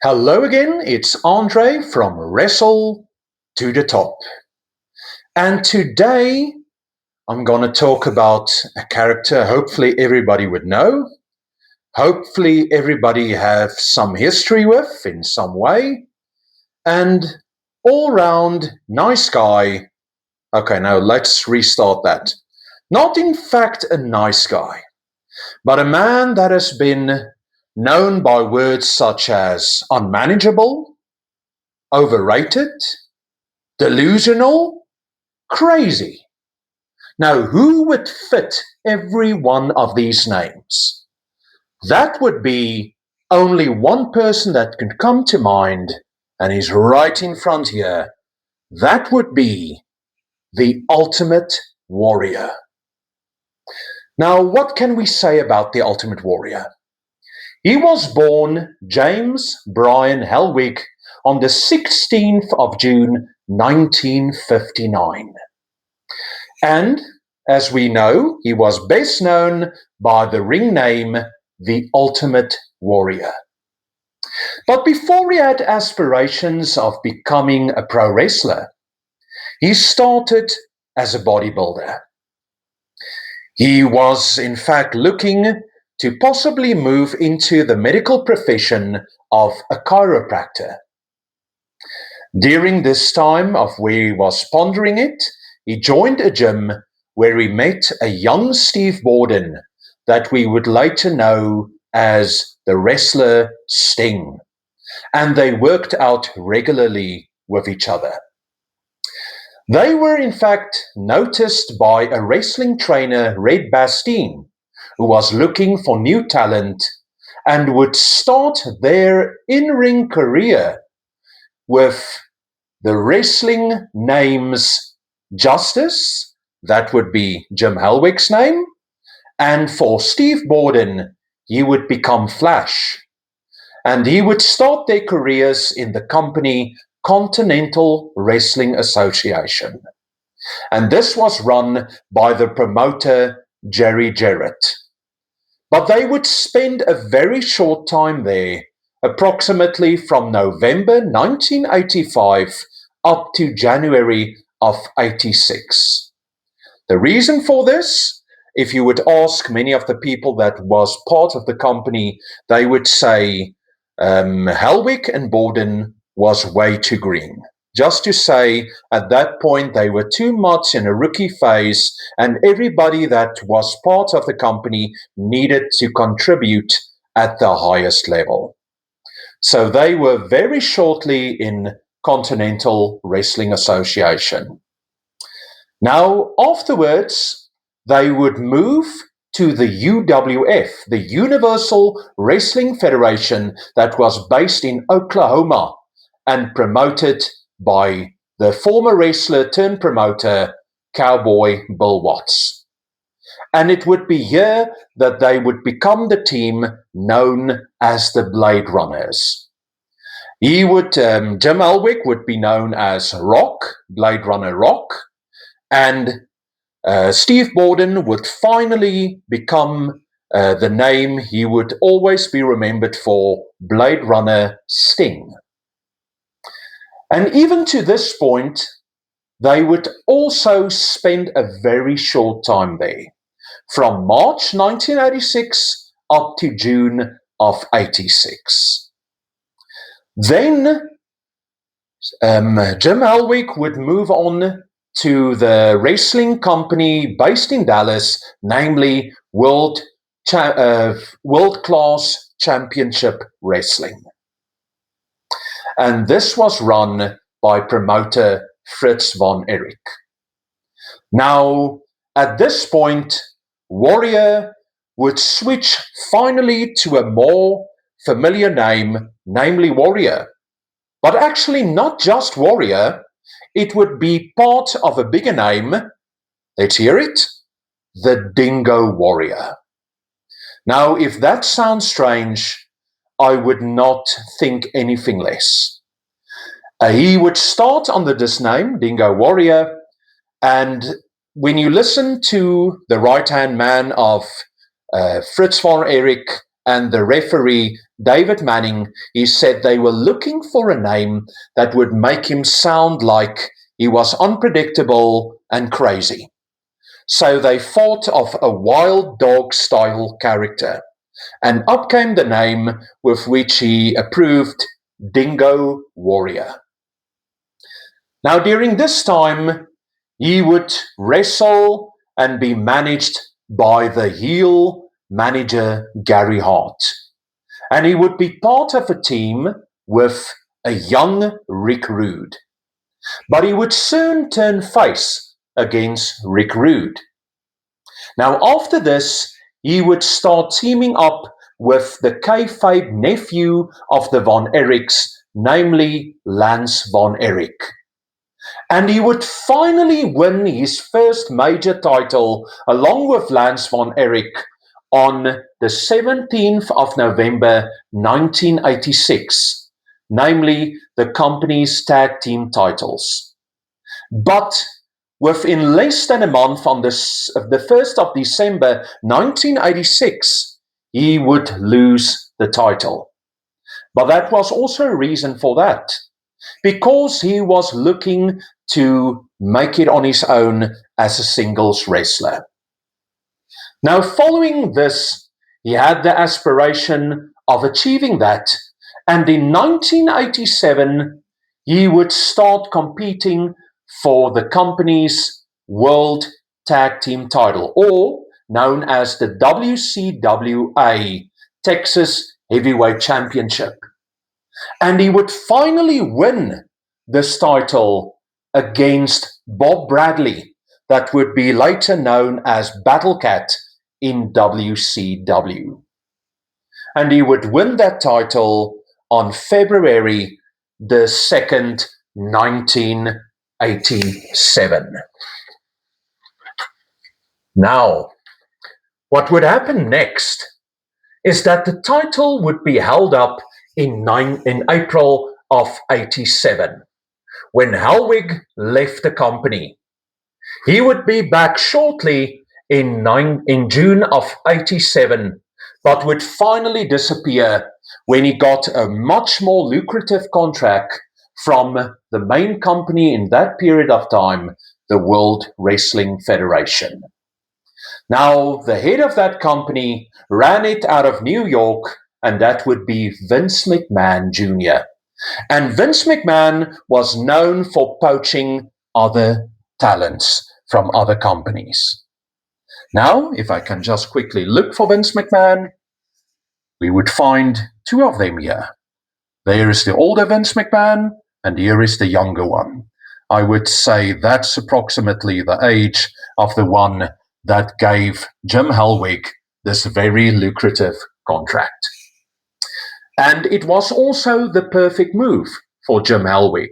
Hello again, it's Andre from Wrestle to the Top. And today I'm going to talk about a character hopefully everybody would know. Hopefully everybody have some history with in some way. And all round nice guy. Okay, now let's restart that. Not in fact a nice guy, but a man that has been known by words such as unmanageable, overrated, delusional, crazy. Now, who would fit every one of these names? That would be only one person that can come to mind, and he's right in front here. That would be the Ultimate Warrior. Now, what can we say about the Ultimate Warrior? He was born James Brian Helwig on the 16th of June 1959. And, as we know, he was best known by the ring name The Ultimate Warrior. But before he had aspirations of becoming a pro wrestler, he started as a bodybuilder. He was, in fact, looking to possibly move into the medical profession of a chiropractor. During this time of where he was pondering it, he joined a gym where he met a young Steve Borden that we would later know as the wrestler Sting, and they worked out regularly with each other. They were in fact noticed by a wrestling trainer, Red Bastien, who was looking for new talent and would start their in-ring career with the wrestling names Justice, that would be Jim Helwig's name, and for Steve Borden, he would become Flash. And he would start their careers in the company Continental Wrestling Association. And this was run by the promoter Jerry Jarrett. But they would spend a very short time there, approximately from November 1985 up to January of 86. The reason for this, if you would ask many of the people that was part of the company, they would say Helwig and Borden was way too green. Just to say, at that point, they were too much in a rookie phase, and everybody that was part of the company needed to contribute at the highest level. So they were very shortly in Continental Wrestling Association. Now, afterwards, they would move to the UWF, the Universal Wrestling Federation, that was based in Oklahoma and promoted by the former wrestler turned promoter, Cowboy Bill Watts. And it would be here that they would become the team known as the Blade Runners. Jim Helwig would be known as Rock, Blade Runner Rock, and Steve Borden would finally become the name he would always be remembered for, Blade Runner Sting. And even to this point, they would also spend a very short time there, from March 1986 up to June of 86. Then Jim Helwig would move on to the wrestling company based in Dallas, namely World Class Championship Wrestling. And this was run by promoter Fritz von Erich. Now, at this point, Warrior would switch finally to a more familiar name, namely Warrior. But actually not just Warrior, it would be part of a bigger name. Let's hear it. The Dingo Warrior. Now, if that sounds strange, I would not think anything less. He would start under this name, Dingo Warrior, and when you listen to the right-hand man of Fritz von Erich and the referee David Manning, he said they were looking for a name that would make him sound like he was unpredictable and crazy. So they thought of a wild dog style character, and up came the name with which he approved, Dingo Warrior. Now, during this time, he would wrestle and be managed by the heel manager Gary Hart. And he would be part of a team with a young Rick Rude. But he would soon turn face against Rick Rude. Now, after this, he would start teaming up with the kayfabe nephew of the Von Erichs, namely Lance Von Erich. And he would finally win his first major title along with Lance Von Erich on the 17th of November 1986, namely the company's tag team titles. But within less than a month, on the 1st of December 1986, he would lose the title. But that was also a reason for that, because he was looking to make it on his own as a singles wrestler. Now, following this, he had the aspiration of achieving that, and in 1987, he would start competing for the company's World Tag Team title, or known as the WCWA Texas Heavyweight Championship. And he would finally win this title against Bob Bradley, that would be later known as Battle Cat in WCW. And he would win that title on February the 2nd, 1987. Now, what would happen next is that the title would be held up in April of 87, when Hellwig left the company. He would be back shortly in June of 87, but would finally disappear when he got a much more lucrative contract from the main company in that period of time, the World Wrestling Federation. Now, the head of that company ran it out of New York, and that would be Vince McMahon Jr. And Vince McMahon was known for poaching other talents from other companies. Now, if I can just quickly look for Vince McMahon, we would find two of them here. There is the older Vince McMahon, and here is the younger one. I would say that's approximately the age of the one that gave Jim Hellwig this very lucrative contract. And it was also the perfect move for Jim Hellwig,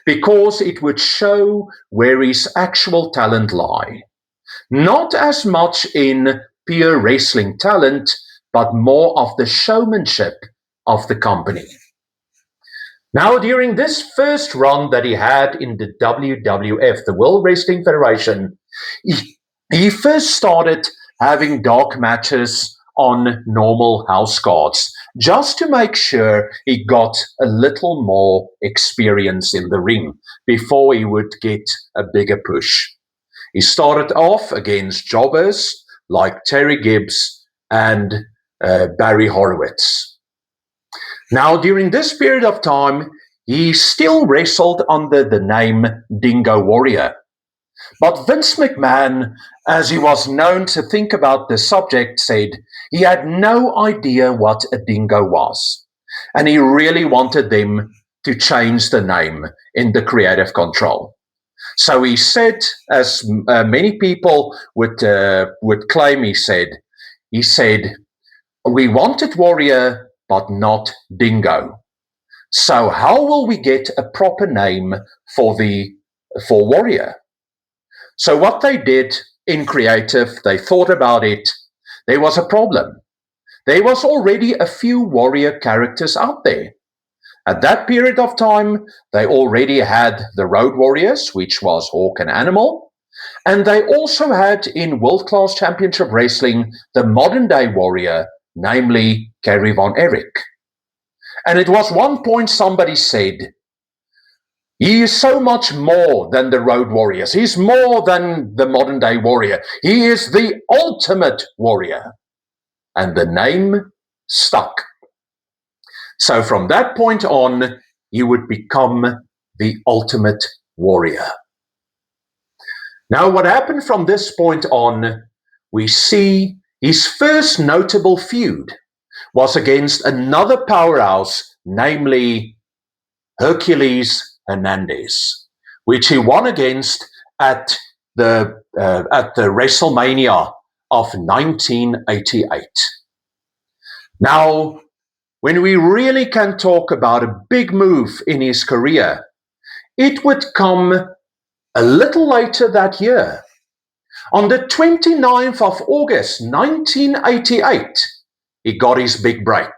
because it would show where his actual talent lie. Not as much in pure wrestling talent, but more of the showmanship of the company. Now, during this first run that he had in the WWF, the World Wrestling Federation, he first started having dark matches on normal house cards, just to make sure he got a little more experience in the ring before he would get a bigger push. He started off against jobbers like Terry Gibbs and Barry Horowitz. Now, during this period of time, he still wrestled under the name Dingo Warrior. But Vince McMahon, as he was known to think about the subject, said he had no idea what a dingo was. And he really wanted them to change the name in the creative control. So he said, as many people would claim, he said, we wanted Warrior, but not Dingo. So how will we get a proper name for Warrior? So what they did in creative, they thought about it. There was a problem. There was already a few Warrior characters out there. At that period of time, they already had the Road Warriors, which was Hawk and Animal. And they also had in World Class Championship Wrestling, the modern day Warrior, namely Kerry Von Erich. And it was one point somebody said, he is so much more than the Road Warriors. He's more than the modern day warrior. He is the ultimate warrior. And the name stuck. So from that point on, he would become the ultimate warrior. Now, what happened from this point on, we see his first notable feud was against another powerhouse, namely Hercules Hernandez, which he won against at the WrestleMania of 1988. Now, when we really can talk about a big move in his career, it would come a little later that year. On the 29th of August 1988, he got his big break.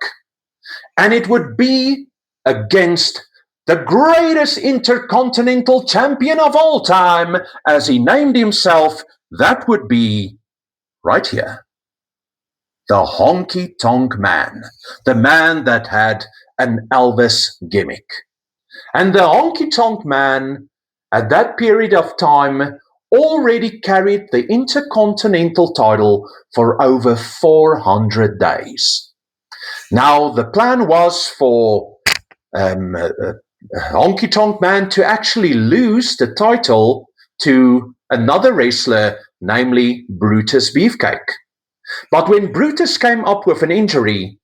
And it would be against the greatest intercontinental champion of all time, as he named himself. That would be right here. The Honky Tonk Man, the man that had an Elvis gimmick. And the Honky Tonk Man, at that period of time, already carried the Intercontinental title for over 400 days. Now, the plan was for Honky Tonk Man to actually lose the title to another wrestler, namely Brutus Beefcake. But when Brutus came up with an injury,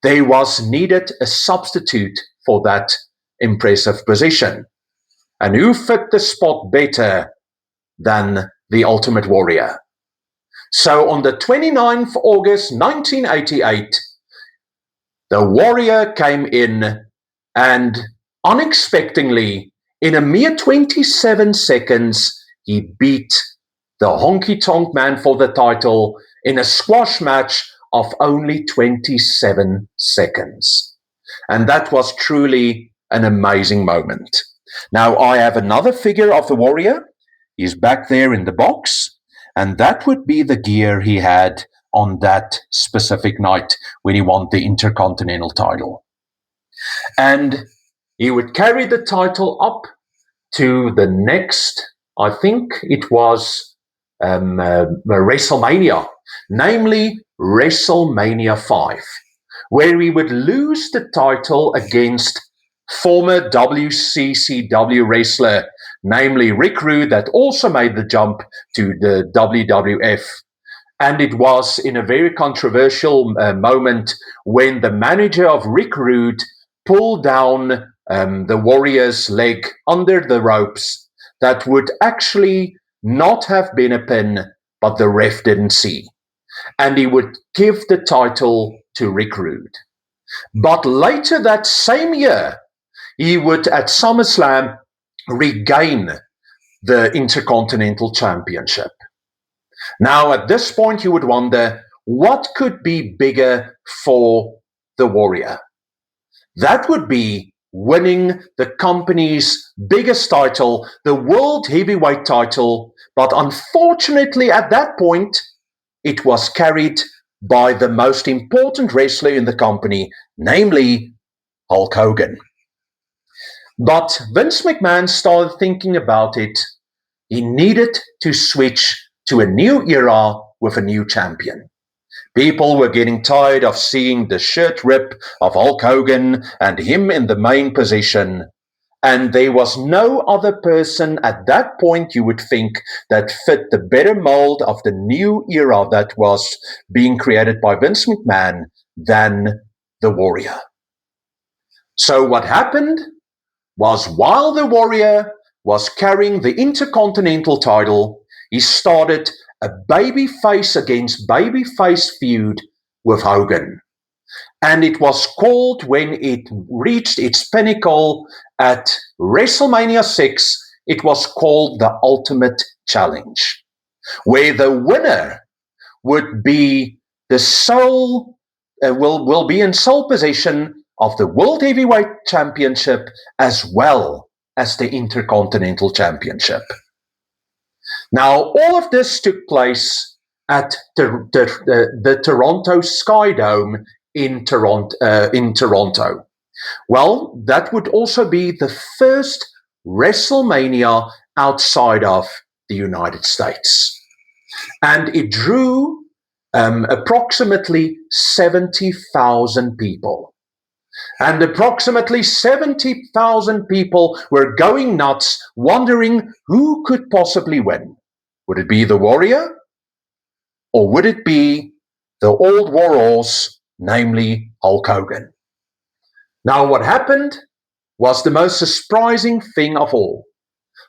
there was needed a substitute for that impressive position. And who fit the spot better than the Ultimate Warrior? So on the 29th of August 1988, the Warrior came in and unexpectedly, in a mere 27 seconds, he beat the Honky Tonk Man for the title in a squash match of only 27 seconds. And that was truly an amazing moment. Now, I have another figure of the Warrior. He's back there in the box. And that would be the gear he had on that specific night when he won the Intercontinental title. And he would carry the title up to the next, I think it was WrestleMania, namely WrestleMania 5, where he would lose the title against former WCCW wrestler, namely Rick Rude, that also made the jump to the WWF. And it was in a very controversial moment when the manager of Rick Rude pulled down the Warrior's leg under the ropes that would actually not have been a pin, but the ref didn't see. And he would give the title to Rick Rude. But later that same year, he would at SummerSlam regain the Intercontinental Championship. Now, at this point, you would wonder, what could be bigger for the Warrior? That would be winning the company's biggest title, the World Heavyweight title. But unfortunately, at that point, it was carried by the most important wrestler in the company, namely Hulk Hogan. But Vince McMahon started thinking about it. He needed to switch to a new era with a new champion. People were getting tired of seeing the shirt rip of Hulk Hogan and him in the main position. And there was no other person at that point, you would think, that fit the better mold of the new era that was being created by Vince McMahon than the Warrior. So what happened was, while the Warrior was carrying the Intercontinental title, he started a babyface against babyface feud with Hogan. And it was called, when it reached its pinnacle at WrestleMania 6, it was called the Ultimate Challenge, where the winner would be the sole, will be in sole possession of the World Heavyweight Championship as well as the Intercontinental Championship. Now, all of this took place at the Toronto Sky Dome in Toronto. Well, that would also be the first WrestleMania outside of the United States. And it drew approximately 70,000 people. And approximately 70,000 people were going nuts, wondering who could possibly win. Would it be the Warrior? Or would it be the old war horse, namely Hulk Hogan? Now, what happened was the most surprising thing of all.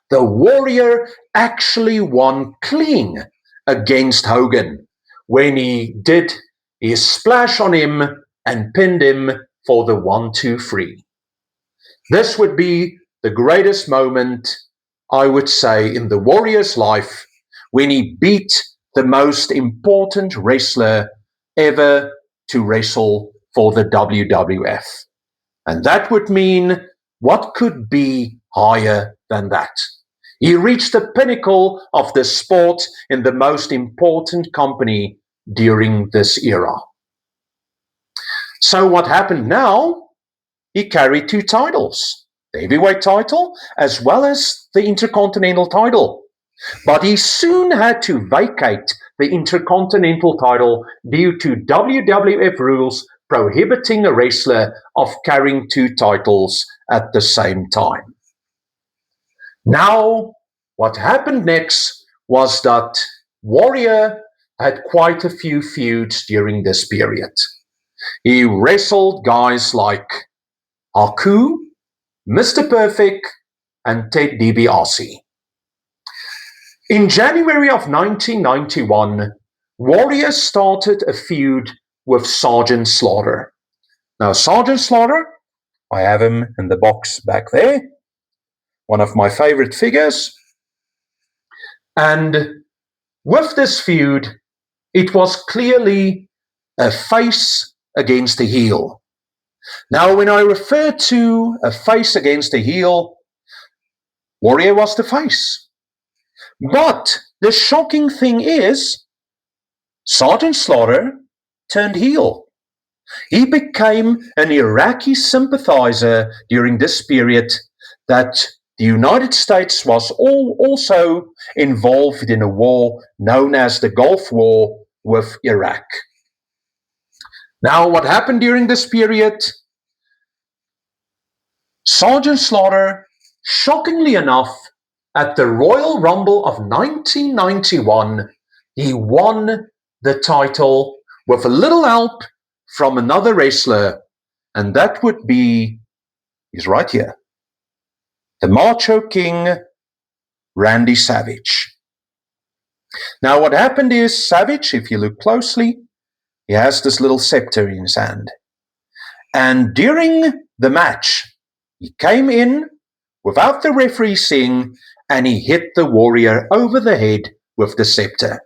The Warrior actually won clean against Hogan when he did his splash on him and pinned him for the 1-2-3. This would be the greatest moment, I would say, in the Warrior's life, when he beat the most important wrestler ever to wrestle for the WWF. And that would mean, what could be higher than that? He reached the pinnacle of the sport in the most important company during this era. So what happened now? He carried two titles, the heavyweight title as well as the Intercontinental title. But he soon had to vacate the Intercontinental title due to WWF rules prohibiting a wrestler of carrying two titles at the same time. Now, what happened next was that Warrior had quite a few feuds during this period. He wrestled guys like Haku, Mr. Perfect, and Ted DiBiase. In January of 1991, Warrior started a feud with Sergeant Slaughter. Now, Sergeant Slaughter, I have him in the box back there, one of my favorite figures. And with this feud, it was clearly a face against a heel. Now, when I refer to a face against a heel, Warrior was the face. But the shocking thing is, Sergeant Slaughter turned heel. He became an Iraqi sympathizer during this period that the United States was also involved in a war known as the Gulf War with Iraq. Now, what happened during this period? Sergeant Slaughter, shockingly enough, at the Royal Rumble of 1991, he won the title with a little help from another wrestler, and that would be, he's right here, the Macho King, Randy Savage. Now, what happened is, Savage, if you look closely, he has this little scepter in his hand. And during the match, he came in without the referee seeing, and he hit the Warrior over the head with the scepter,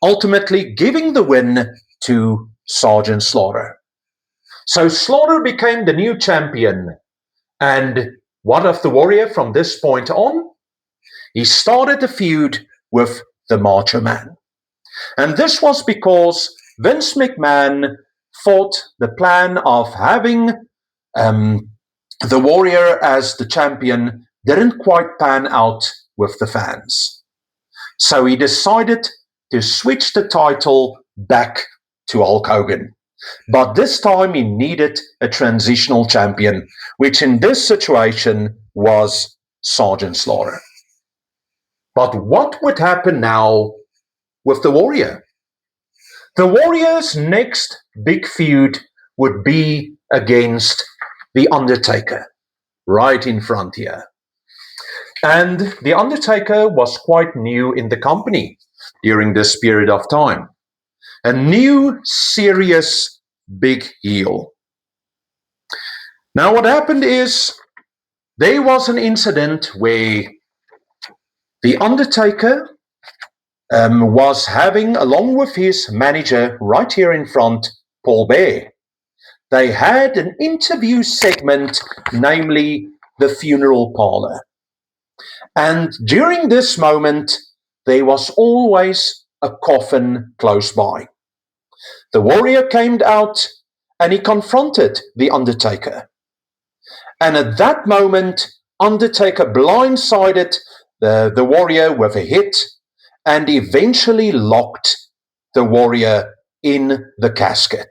ultimately giving the win to Sergeant Slaughter. So Slaughter became the new champion. And what of the Warrior from this point on? He started a feud with the Macho Man. And this was because Vince McMahon thought the plan of having the Warrior as the champion didn't quite pan out with the fans. So he decided to switch the title back to Hulk Hogan. But this time he needed a transitional champion, which in this situation was Sergeant Slaughter. But what would happen now with the Warrior? The Warrior's next big feud would be against The Undertaker, right in front here. And The Undertaker was quite new in the company during this period of time. A new, serious, big heel. Now, what happened is, there was an incident where The Undertaker was having, along with his manager right here in front, Paul Bear, they had an interview segment, namely The Funeral Parlor. And during this moment, there was always a coffin close by. The warrior came out and he confronted the Undertaker. And at that moment, Undertaker blindsided the warrior with a hit and eventually locked the warrior in the casket.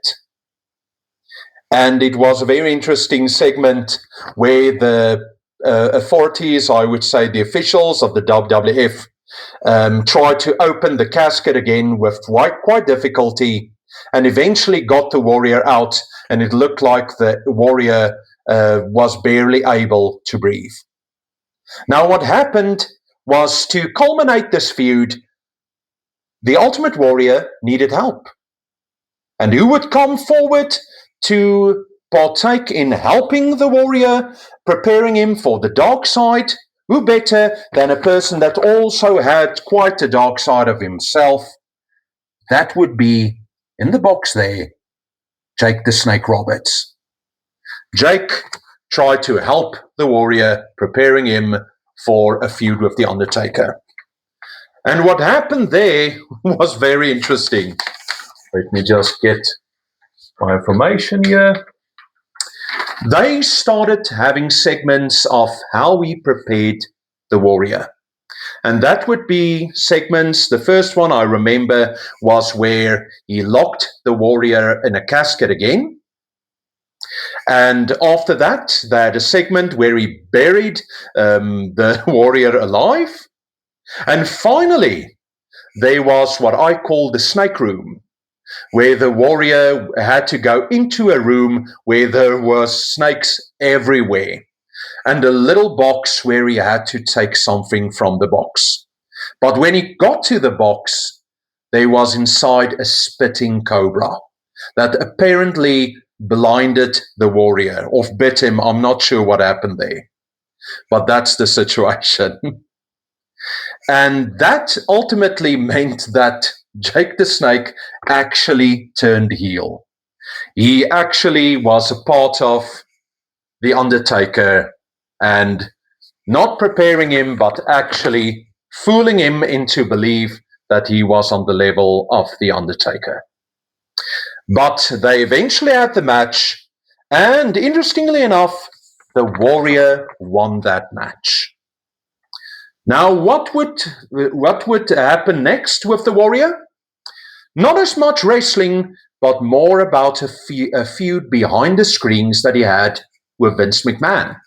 And it was a very interesting segment where the authorities, I would say the officials of the WWF, tried to open the casket again with quite difficulty and eventually got the warrior out, and it looked like the warrior was barely able to breathe. Now, what happened was, to culminate this feud, the Ultimate Warrior needed help. And who would come forward to partake in helping the warrior, preparing him for the dark side? Who better than a person that also had quite a dark side of himself? That would be, in the box there, Jake the Snake Roberts. Jake tried to help the warrior, preparing him for a feud with The Undertaker. And what happened there was very interesting. Let me just get my information here. They started having segments of how we prepared the warrior. And that would be segments. The first one I remember was where he locked the warrior in a casket again. And after that, they had a segment where he buried the warrior alive. And finally, there was what I call the snake room, where the warrior had to go into a room where there were snakes everywhere, and a little box where he had to take something from the box. But when he got to the box, there was inside a spitting cobra that apparently blinded the warrior or bit him. I'm not sure what happened there, but that's the situation. And that ultimately meant that Jake the Snake actually turned heel. He actually was a part of The Undertaker and not preparing him, but actually fooling him into belief that he was on the level of The Undertaker. But they eventually had the match, and interestingly enough, the warrior won that match. Now, what would happen next with the warrior? Not as much wrestling, but more about a feud behind the screens that he had with Vince McMahon.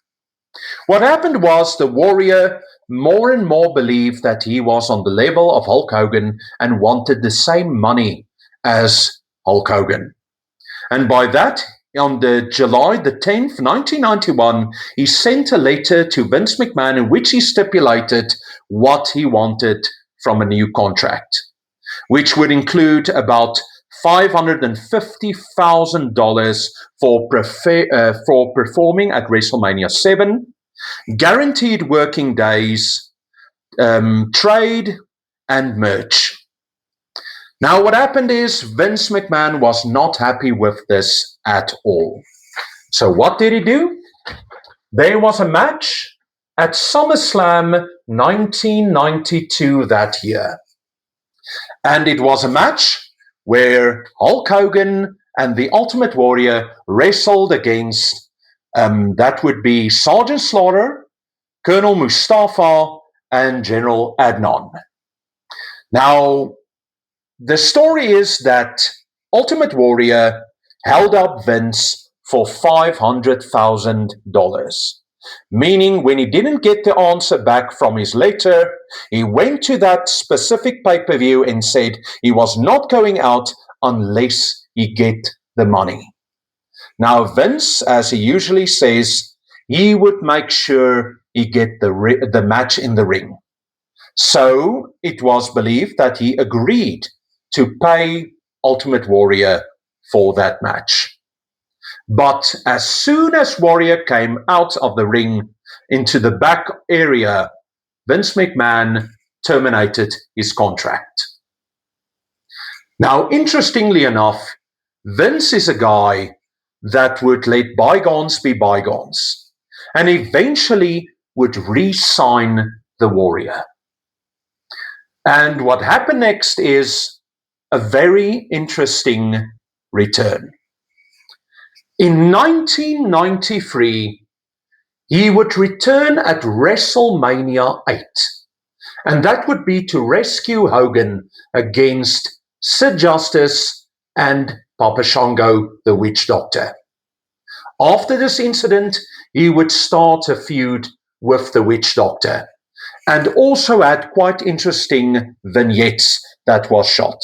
What happened was the warrior more and more believed that he was on the level of Hulk Hogan and wanted the same money as Hulk Hogan. And by that, on July the 10th, 1991, he sent a letter to Vince McMahon in which he stipulated what he wanted from a new contract, which would include about $550,000 for performing at WrestleMania 7, guaranteed working days, trade, and merch. Now, what happened is Vince McMahon was not happy with this at all. So what did he do? There was a match at SummerSlam 1992 that year. And it was a match where Hulk Hogan and the Ultimate Warrior wrestled against, that would be Sergeant Slaughter, Colonel Mustafa, and General Adnan. Now, the story is that Ultimate Warrior held up Vince for $500,000, meaning when he didn't get the answer back from his letter, he went to that specific pay-per-view and said he was not going out unless he get the money. Now, Vince, as he usually says, he would make sure he get the match in the ring. So it was believed that he agreed to pay Ultimate Warrior for that match. But as soon as Warrior came out of the ring into the back area, Vince McMahon terminated his contract. Now, interestingly enough, Vince is a guy that would let bygones be bygones and eventually would re-sign the Warrior. And what happened next is a very interesting return. In 1993, he would return at WrestleMania 8, and that would be to rescue Hogan against Sid Justice and Papa Shango, the Witch Doctor. After this incident, he would start a feud with the Witch Doctor, and also had quite interesting vignettes that was shot.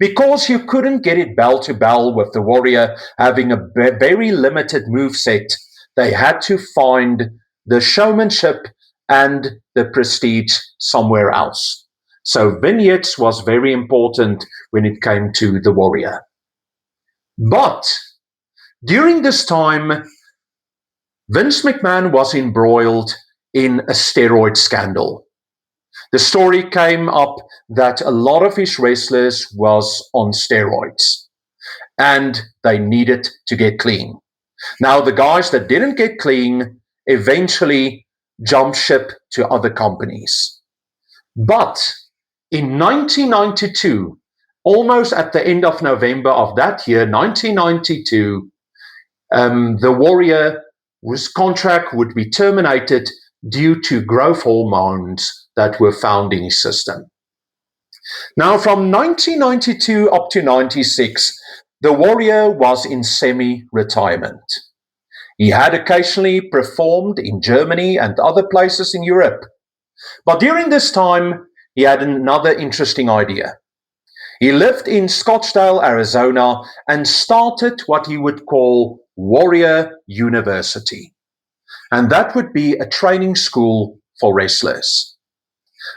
Because you couldn't get it bell to bell with the Warrior having a very limited moveset, they had to find the showmanship and the prestige somewhere else. So vignettes was very important when it came to the Warrior. But during this time, Vince McMahon was embroiled in a steroid scandal. The story came up that a lot of his wrestlers was on steroids and they needed to get clean. Now, the guys that didn't get clean eventually jumped ship to other companies. But in 1992, almost at the end of November of that year, 1992, the Warrior's contract would be terminated due to growth hormones that were found in his system. Now, from 1992 up to 96, the Warrior was in semi-retirement. He had occasionally performed in Germany and other places in Europe. But during this time, he had another interesting idea. He lived in Scottsdale, Arizona, and started what he would call Warrior University. And that would be a training school for wrestlers.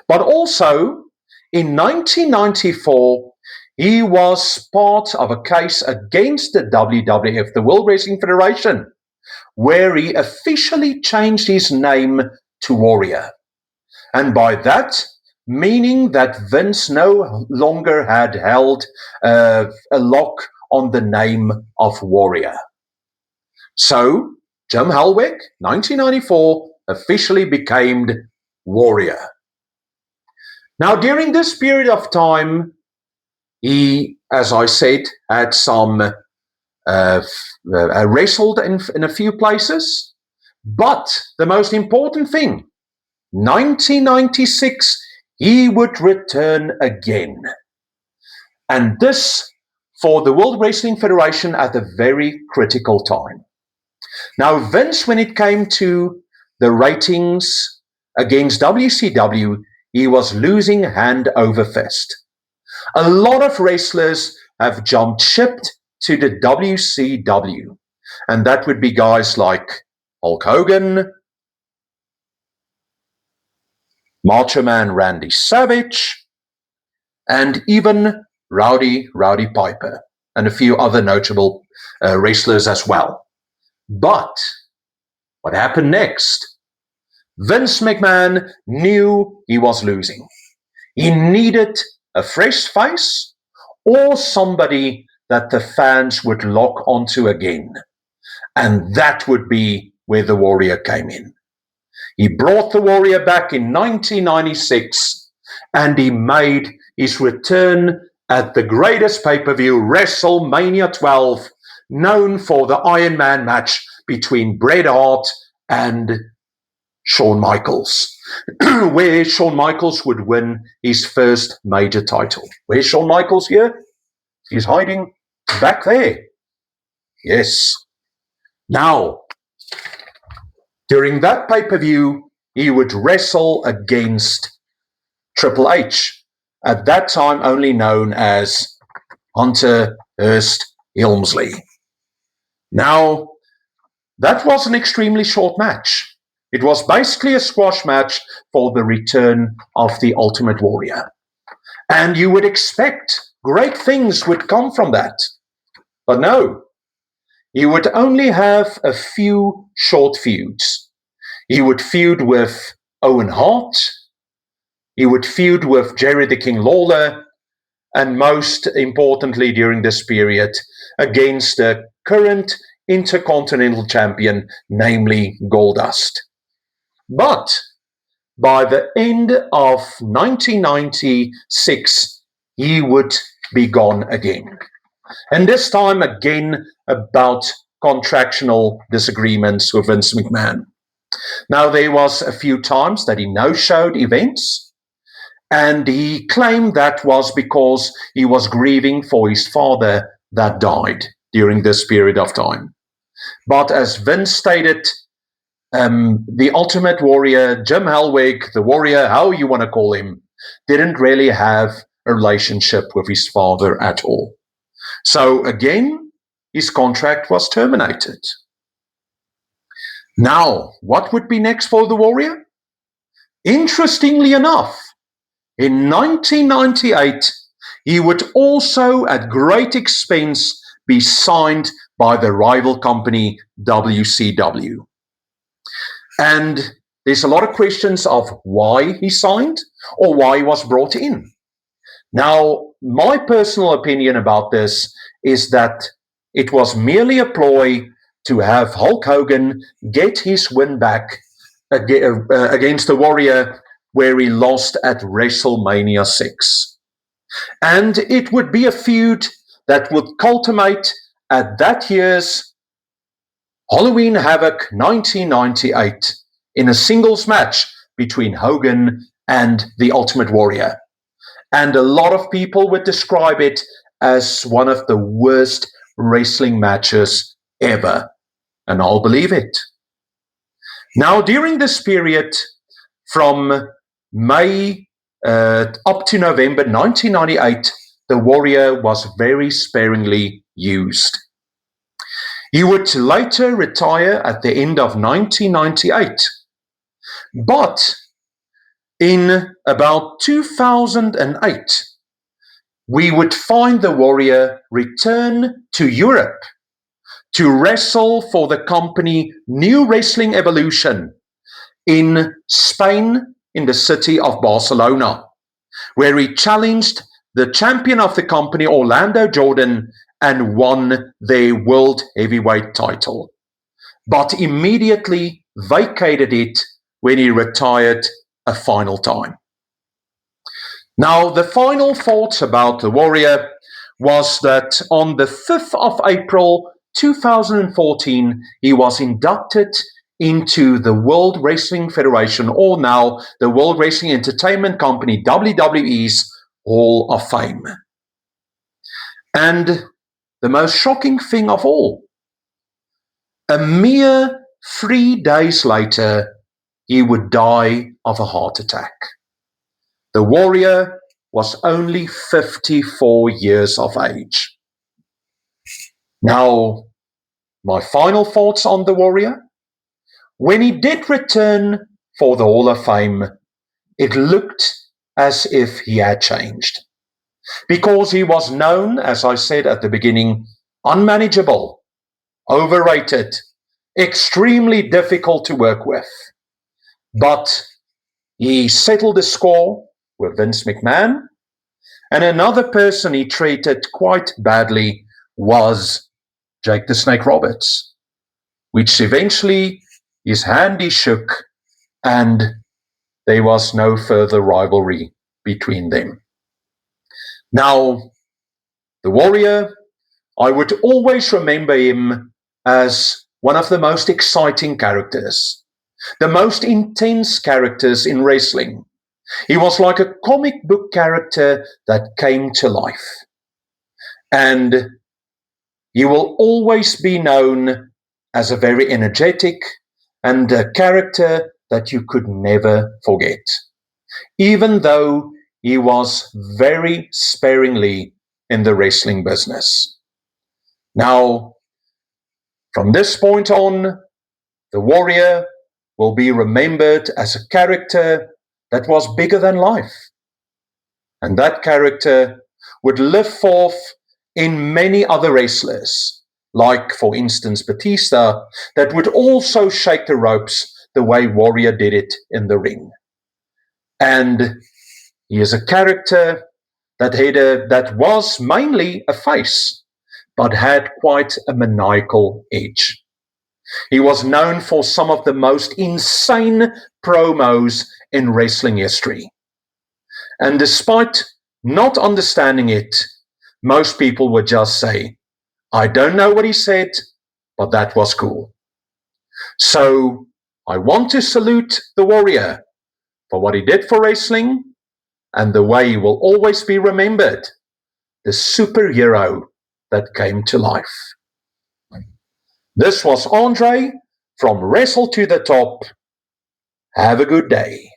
But also, in 1994, he was part of a case against the WWF, the World Wrestling Federation, where he officially changed his name to Warrior. And by that, meaning that Vince no longer had held a lock on the name of Warrior. So, Jim Hellwig, 1994, officially became Warrior. Now, during this period of time, he, as I said, had some wrestled in a few places. But the most important thing, 1996, he would return again. And this for the World Wrestling Federation at a very critical time. Now, Vince, when it came to the ratings against WCW, he was losing hand over fist. A lot of wrestlers have jumped ship to the WCW, and that would be guys like Hulk Hogan, Macho Man Randy Savage, and even Rowdy Piper, and a few other notable wrestlers as well. But what happened next? Vince McMahon knew he was losing. He needed a fresh face or somebody that the fans would lock onto again. And that would be where the Warrior came in. He brought the Warrior back in 1996 and he made his return at the greatest pay-per-view, WrestleMania 12, known for the Iron Man match between Bret Hart and Shawn Michaels, where Shawn Michaels would win his first major title. Where's Shawn Michaels here? He's hiding back there. Yes. Now, during that pay-per-view, he would wrestle against Triple H, at that time only known as Hunter Hearst Helmsley. Now, that was an extremely short match. It was basically a squash match for the return of the Ultimate Warrior. And you would expect great things would come from that. But no, he would only have a few short feuds. He would feud with Owen Hart, he would feud with Jerry the King Lawler, and most importantly during this period, against the current Intercontinental Champion, namely Goldust. But by the end of 1996, he would be gone again. And this time again about contractual disagreements with Vince McMahon. Now, there was a few times that he no-showed events, and he claimed that was because he was grieving for his father that died during this period of time. But as Vince stated, the Ultimate Warrior, Jim Hellwig, the Warrior, how you want to call him, didn't really have a relationship with his father at all. So again, his contract was terminated. Now, what would be next for the Warrior? Interestingly enough, in 1998, he would also, at great expense, be signed by the rival company WCW. And there's a lot of questions of why he signed or why he was brought in. Now, my personal opinion about this is that it was merely a ploy to have Hulk Hogan get his win back against the Warrior, where he lost at WrestleMania 6. And it would be a feud that would culminate at that year's Halloween Havoc 1998 in a singles match between Hogan and the Ultimate Warrior. And a lot of people would describe it as one of the worst wrestling matches ever. And I'll believe it. Now, during this period, from May up to November 1998, the Warrior was very sparingly used. He would later retire at the end of 1998. But in about 2008, we would find the Warrior return to Europe to wrestle for the company New Wrestling Evolution in Spain, in the city of Barcelona, where he challenged the champion of the company, Orlando Jordan, and won their world heavyweight title, but immediately vacated it when he retired a final time. Now, the final thoughts about the Warrior was that on the 5th of April 2014, he was inducted into the World Wrestling Federation, or now the World Wrestling Entertainment Company, WWE's Hall of Fame. And the most shocking thing of all, a mere 3 days later, he would die of a heart attack. The Warrior was only 54 years of age. Now, my final thoughts on the Warrior. When he did return for the Hall of Fame, it looked as if he had changed. Because he was known, as I said at the beginning, unmanageable, overrated, extremely difficult to work with. But he settled the score with Vince McMahon, and another person he treated quite badly was Jake the Snake Roberts, which eventually his hand he shook, and there was no further rivalry between them. Now, the Warrior, I would always remember him as one of the most exciting characters, the most intense characters in wrestling. He was like a comic book character that came to life. And he will always be known as a very energetic and a character that you could never forget, even though he was very sparingly in the wrestling business. Now, from this point on, the Warrior will be remembered as a character that was bigger than life. And that character would live forth in many other wrestlers, like, for instance, Batista, that would also shake the ropes the way Warrior did it in the ring. And he is a character that was mainly a face, but had quite a maniacal edge. He was known for some of the most insane promos in wrestling history. And despite not understanding it, most people would just say, I don't know what he said, but that was cool. So I want to salute the Warrior for what he did for wrestling and the way he will always be remembered, the superhero that came to life. This was Andre from Wrestle to the Top. Have a good day.